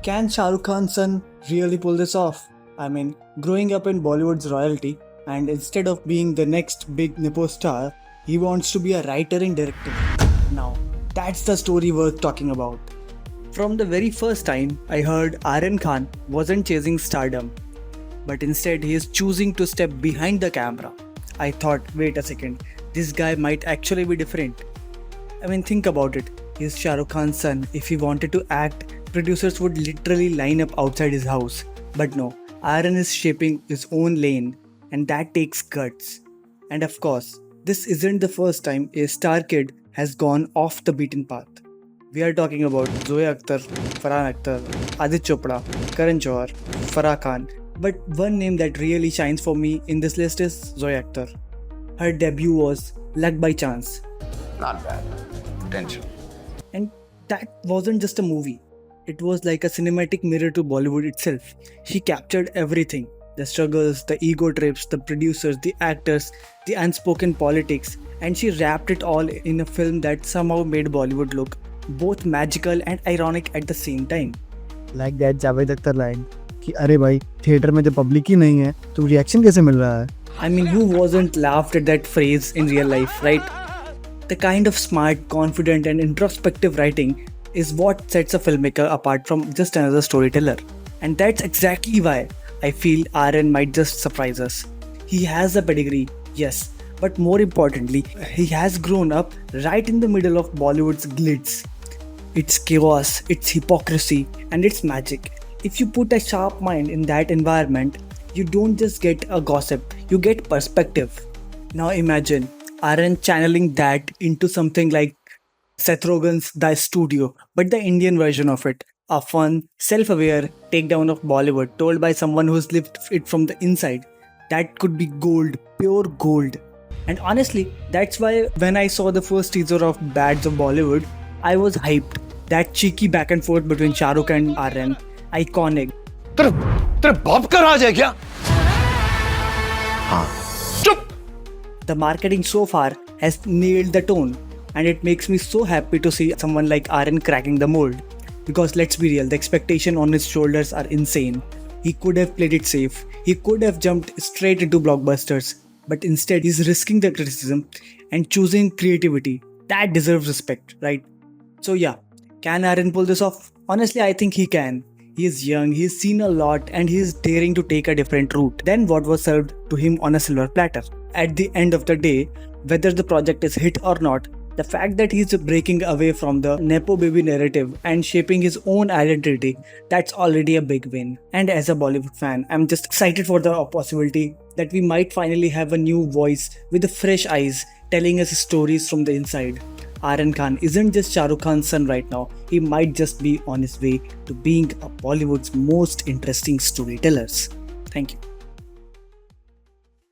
Can Shah Rukh Khan's son really pull this off? I mean, growing up in Bollywood's royalty, and instead of being the next big Nepo star, he wants to be a writer and director. Now, that's the story worth talking about. From the very first time, I heard Aryan Khan wasn't chasing stardom, but instead he is choosing to step behind the camera. I thought, wait a second, this guy might actually be different. I mean, think about it. He's Shah Rukh Khan's son. If he wanted to act, producers would literally line up outside his house. But no, Aryan is shaping his own lane, and that takes guts. And of course, this isn't the first time a star kid has gone off the beaten path. We are talking about Zoya Akhtar, Farhan Akhtar, Aditya Chopra, Karan Johar, Farah Khan. But one name that really shines for me in this list is Zoya Akhtar. Her debut was Luck by Chance. Not bad. Potential. And that wasn't just a movie. It was like a cinematic mirror to Bollywood itself. She captured everything. The struggles, the ego trips, the producers, the actors, the unspoken politics. And she wrapped it all in a film that somehow made Bollywood look both magical and ironic at the same time. Like that Javed Akhtar line कि अरे भाई theatre में जब public ही नहीं है तो reaction कैसे मिल रहा है? I mean, who wasn't laughed at that phrase in real life, right? The kind of smart, confident, and introspective writing is what sets a filmmaker apart from just another storyteller. And that's exactly why I feel Aryan might just surprise us. He has a pedigree, yes, but more importantly, he has grown up right in the middle of Bollywood's glitz. Its chaos, its hypocrisy, and its magic. If you put a sharp mind in that environment, you don't just get a gossip, you get perspective. Now imagine Aryan channeling that into something like Seth Rogen's The Studio, but the Indian version of it. A fun, self-aware takedown of Bollywood told by someone who's lived it from the inside. That could be gold, pure gold. And honestly, that's why when I saw the first teaser of Bads of Bollywood, I was hyped. That cheeky back and forth between Shah Rukh and Aryan, iconic. तेरे बाप का राज है क्या? हाँ. चुप. The marketing so far has nailed the tone, and it makes me so happy to see someone like Aryan cracking the mold. Because let's be real, the expectation on his shoulders are insane. He could have played it safe, he could have jumped straight into blockbusters, but instead he's risking the criticism and choosing creativity. That deserves respect, right? So yeah, can Aryan pull this off? Honestly, I think he can. He is young, he's seen a lot, and he is daring to take a different route than what was served to him on a silver platter. At the end of the day, whether the project is hit or not, the fact that he's breaking away from the Nepo baby narrative and shaping his own identity, that's already a big win. And as a Bollywood fan, I'm just excited for the possibility that we might finally have a new voice with fresh eyes telling us stories from the inside. Aryan Khan isn't just Shah Rukh Khan's son right now, he might just be on his way to being a Bollywood's most interesting storytellers. Thank you.